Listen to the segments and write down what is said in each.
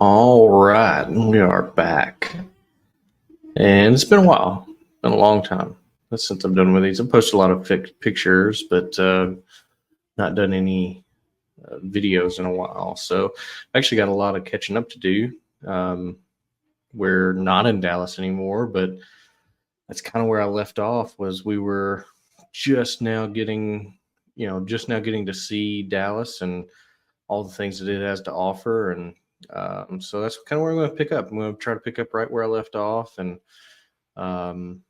All right, we are back, and it's been a while, been a long time since I've done one of these. I've posted a lot of pictures, but not done any videos in a while. So I've actually got a lot of catching up to do. Um, we're not in Dallas anymore, but that's kind of where I left off. Was we were just now getting, just now getting to see Dallas and all the things that it has to offer. And so that's kind of where I'm going to pick up. I'm going to try to pick up right where I left off and, um,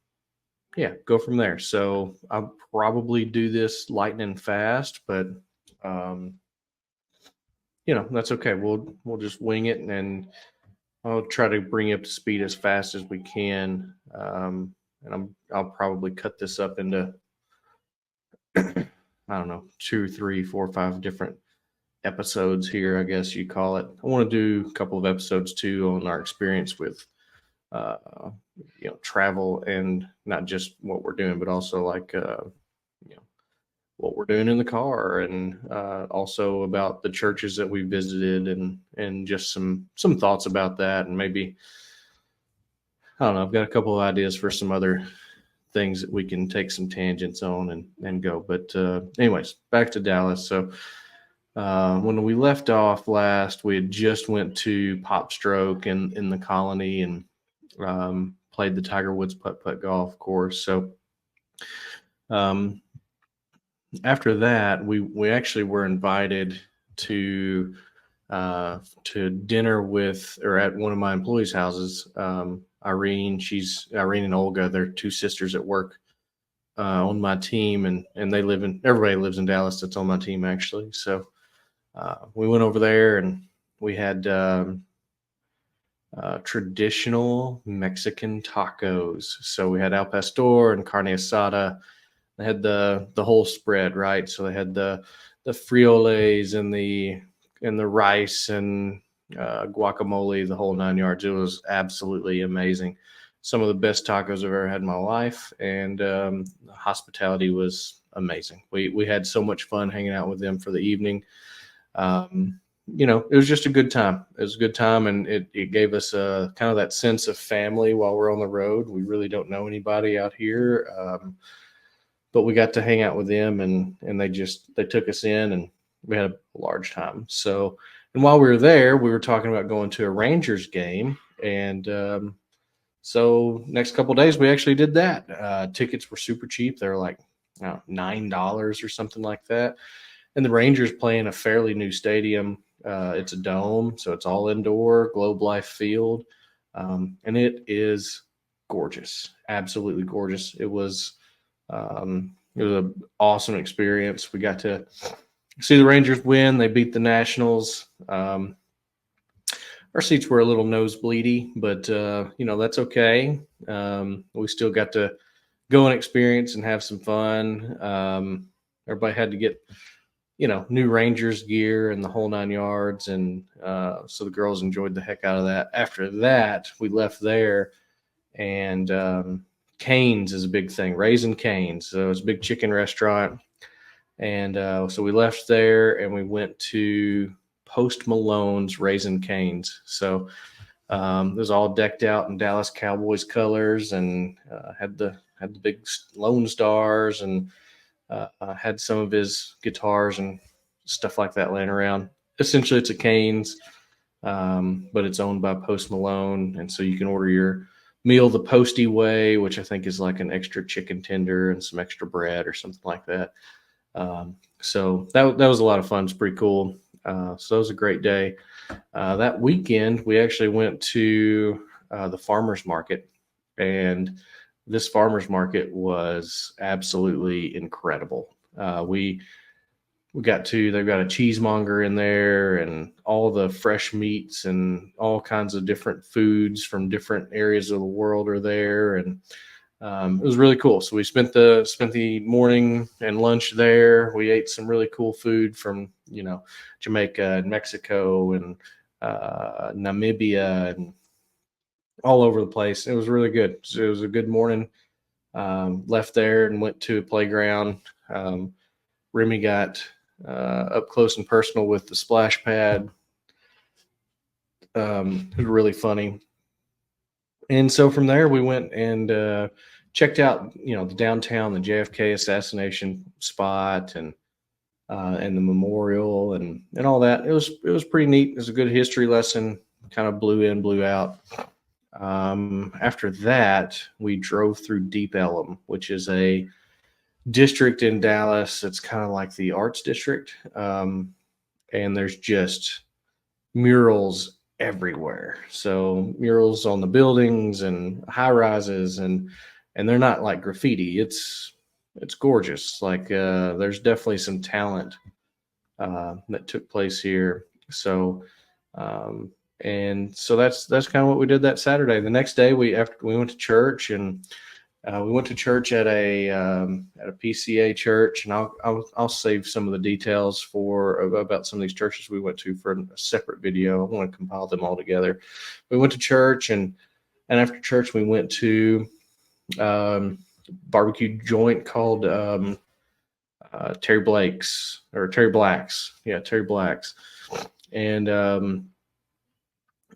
yeah, go from there. So I'll probably do this lightning fast, but, um, that's okay. We'll just wing it, and I'll try to bring you up to speed as fast as we can. And I'll probably cut this up into, I don't know, two, three, four, five different episodes here, I guess you call it. I want to do a couple of episodes too on our experience with uh, travel, and not just what we're doing, but also like you know what we're doing in the car, and also about the churches that we visited, and just some thoughts about that, and maybe I don't know. I've got a couple of ideas for some other things that we can take some tangents on and go. But anyways, back to Dallas. So when we left off last, we had just went to Pop Stroke in the Colony, and played the Tiger Woods putt putt golf course. So um, after that, we actually were invited to dinner with, or at one of my employees' houses. Irene and Olga. They're two sisters at work on my team, and everybody lives in Dallas that's on my team actually. So we went over there, and we had traditional Mexican tacos. So we had al pastor and carne asada. They had the whole spread, right? So they had the frioles and the rice and guacamole, the whole 9 yards. It was absolutely amazing. Some of the best tacos I've ever had in my life, and the hospitality was amazing. We had so much fun hanging out with them for the evening. Um, it was just a good time. It was a good time, and it gave us a kind of that sense of family while we're on the road. We really don't know anybody out here, but we got to hang out with them, and they took us in, and we had a large time. So, and while we were there, we were talking about going to a Rangers game, and so next couple of days we actually did that. Tickets were super cheap. They were like, I don't know, $9 or something like that. And the Rangers play in a fairly new stadium. It's a dome, so it's all indoor, Globe Life Field, and it is gorgeous, absolutely gorgeous. It was an awesome experience. We got to see the Rangers win. They beat the Nationals. Our seats were a little nosebleedy, but that's okay. We still got to go and experience and have some fun. Everybody had to get new Rangers gear and the whole 9 yards. And so the girls enjoyed the heck out of that. After that, we left there, and Cane's is a big thing, Raising Cane's. So it's a big chicken restaurant. And so we left there, and we went to Post Malone's Raising Cane's. So it was all decked out in Dallas Cowboys colors, and had the big Lone Stars, and had some of his guitars and stuff like that laying around. Essentially, it's a Cane's, but it's owned by Post Malone, and so you can order your meal the Posty way, which I think is like an extra chicken tender and some extra bread or something like that. So that was a lot of fun. It's pretty cool. So it was a great day. That weekend, we actually went to the farmer's market, and this farmer's market was absolutely incredible. They've got a cheesemonger in there, and all the fresh meats and all kinds of different foods from different areas of the world are there. And it was really cool. So we spent the morning and lunch there. We ate some really cool food from Jamaica and Mexico and Namibia and all over the place. It was really good. So it was a good morning. Left there and went to a playground. Remy got up close and personal with the splash pad. It was really funny. And so from there, we went and checked out, the downtown, the JFK assassination spot, and the memorial and all that. It was pretty neat. It was a good history lesson. Kind of blew in, blew out. After that, we drove through Deep Ellum, which is a district in Dallas. It's kind of like the arts district, and there's just murals everywhere. So murals on the buildings and high rises, and they're not like graffiti. It's gorgeous. Like there's definitely some talent that took place here. So and so that's kind of what we did that Saturday. The next day, after we went to church, and we went to church at a PCA church, and I'll save some of the details about some of these churches we went to for a separate video. I want to compile them all together. We went to church, and after church we went to barbecue joint called Terry Black's. Yeah, Terry Black's, and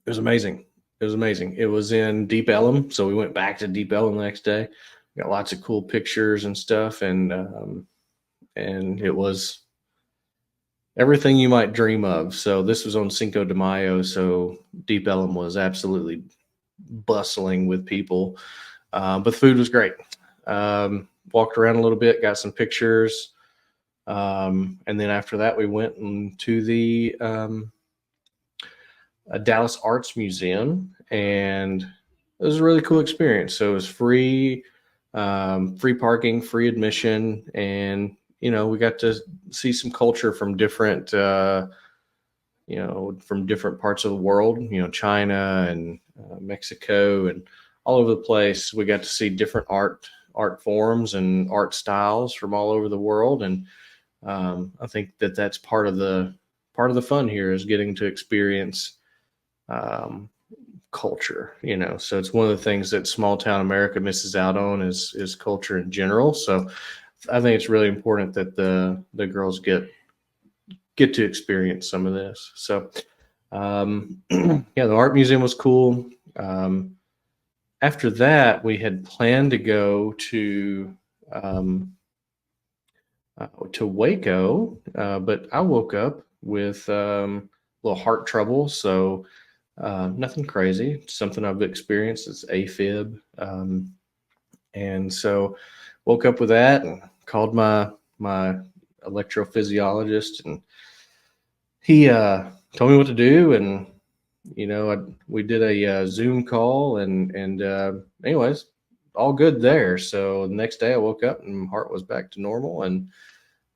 it was amazing. It was amazing. It was in Deep Ellum, so we went back to Deep Ellum the next day. Got lots of cool pictures and stuff, and it was everything you might dream of. So this was on Cinco de Mayo, so Deep Ellum was absolutely bustling with people, but the food was great. Walked around a little bit, got some pictures, and then after that we went to the Dallas Arts Museum, and it was a really cool experience. So it was free parking, free admission, and we got to see some culture from different from different parts of the world. China and Mexico and all over the place. We got to see different art forms and art styles from all over the world, and I think that's part of the fun here is getting to experience culture. So it's one of the things that small town America misses out on is culture in general. So I think it's really important that the girls get to experience some of this. So yeah, the art museum was cool. After that, we had planned to go to Waco, but I woke up with a little heart trouble. So nothing crazy, something I've experienced. It's AFib. And so woke up with that and called my electrophysiologist, and he told me what to do. And, we did a Zoom call, and anyways, all good there. So the next day I woke up and my heart was back to normal, and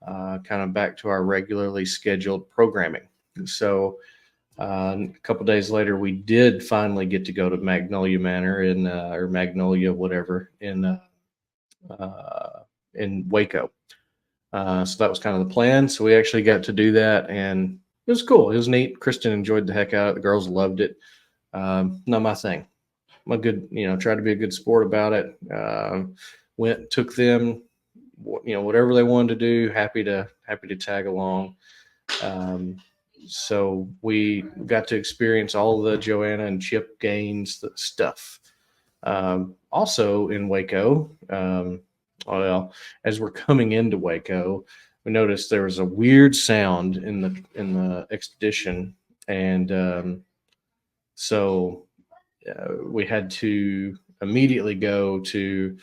kind of back to our regularly scheduled programming. So a couple of days later, we did finally get to go to Magnolia Manor or Magnolia, whatever, in Waco. So that was kind of the plan. So we actually got to do that, and it was cool. It was neat. Kristen enjoyed the heck out of it. The girls loved it. Not my thing. I'm a good, tried to be a good sport about it. Took them, whatever they wanted to do. Happy to tag along. So we got to experience all the Joanna and Chip Gaines stuff. Also in Waco, as we're coming into Waco, we noticed there was a weird sound in the expedition, and so we had to immediately go to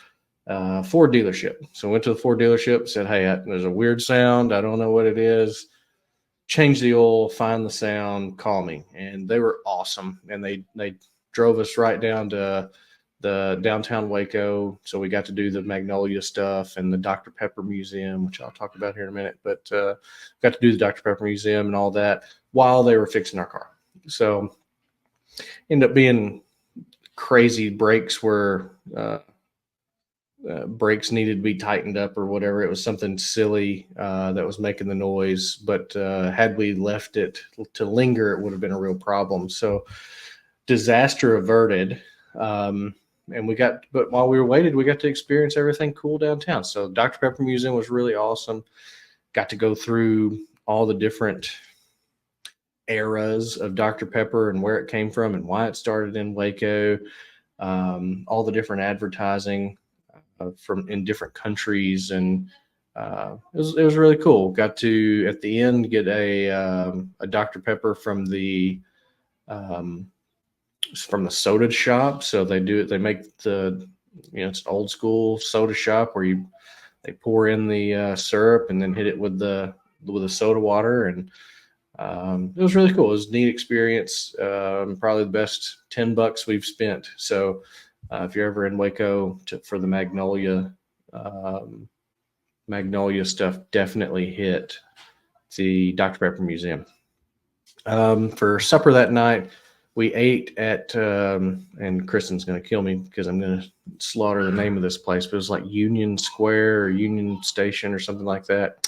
Ford dealership. So I went to the Ford dealership, said, "Hey, there's a weird sound. I don't know what it is. Change the oil, find the sound, call me." And they were awesome. And they drove us right down to the downtown Waco. So we got to do the Magnolia stuff and the Dr. Pepper Museum, which I'll talk about here in a minute. But got to do the Dr. Pepper Museum and all that while they were fixing our car. So ended up being crazy. Brakes needed to be tightened up or whatever. It was something silly that was making the noise, but had we left it to linger, it would have been a real problem. So disaster averted. But while we were waiting, we got to experience everything cool downtown. So Dr. Pepper Museum was really awesome. Got to go through all the different eras of Dr. Pepper and where it came from and why it started in Waco. All the different advertising from in different countries, and it was really cool. Got to at the end get a Dr. Pepper um, from the soda shop. So they do it. They make it's an old school soda shop where they pour in the syrup and then hit it with the soda water, and it was really cool. It was a neat experience. Probably the best $10 we've spent. So if you're ever in Waco for the Magnolia stuff, definitely hit the Dr. Pepper Museum. For supper that night, we ate at, and Kristen's going to kill me because I'm going to slaughter the name of this place, but it was like Union Square or Union Station or something like that.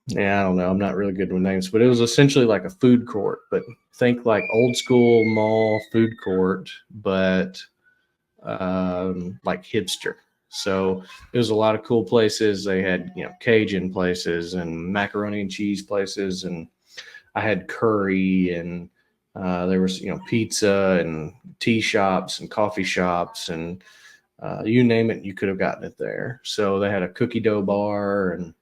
Yeah, I don't know. I'm not really good with names, but it was essentially like a food court, but think like old school mall food court, but like hipster. So it was a lot of cool places. They had, Cajun places and macaroni and cheese places, and I had curry, and there was, pizza and tea shops and coffee shops, and you name it, you could have gotten it there. So they had a cookie dough bar, and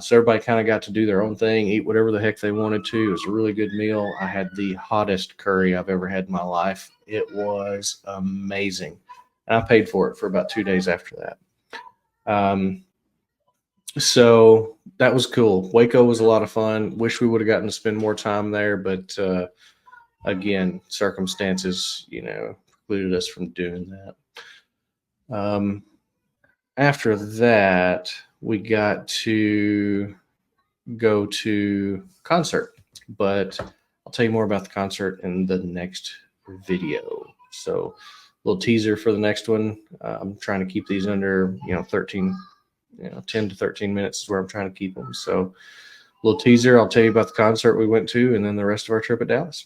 so everybody kind of got to do their own thing, eat whatever the heck they wanted to. It was a really good meal. I had the hottest curry I've ever had in my life. It was amazing. And I paid for it for about 2 days after that. So that was cool. Waco was a lot of fun. Wish we would have gotten to spend more time there, but again, circumstances, precluded us from doing that. After that, we got to go to concert, but I'll tell you more about the concert in the next video. So a little teaser for the next one. I'm trying to keep these under 13, 10 to 13 minutes is where I'm trying to keep them. So a little teaser, I'll tell you about the concert we went to and then the rest of our trip at Dallas.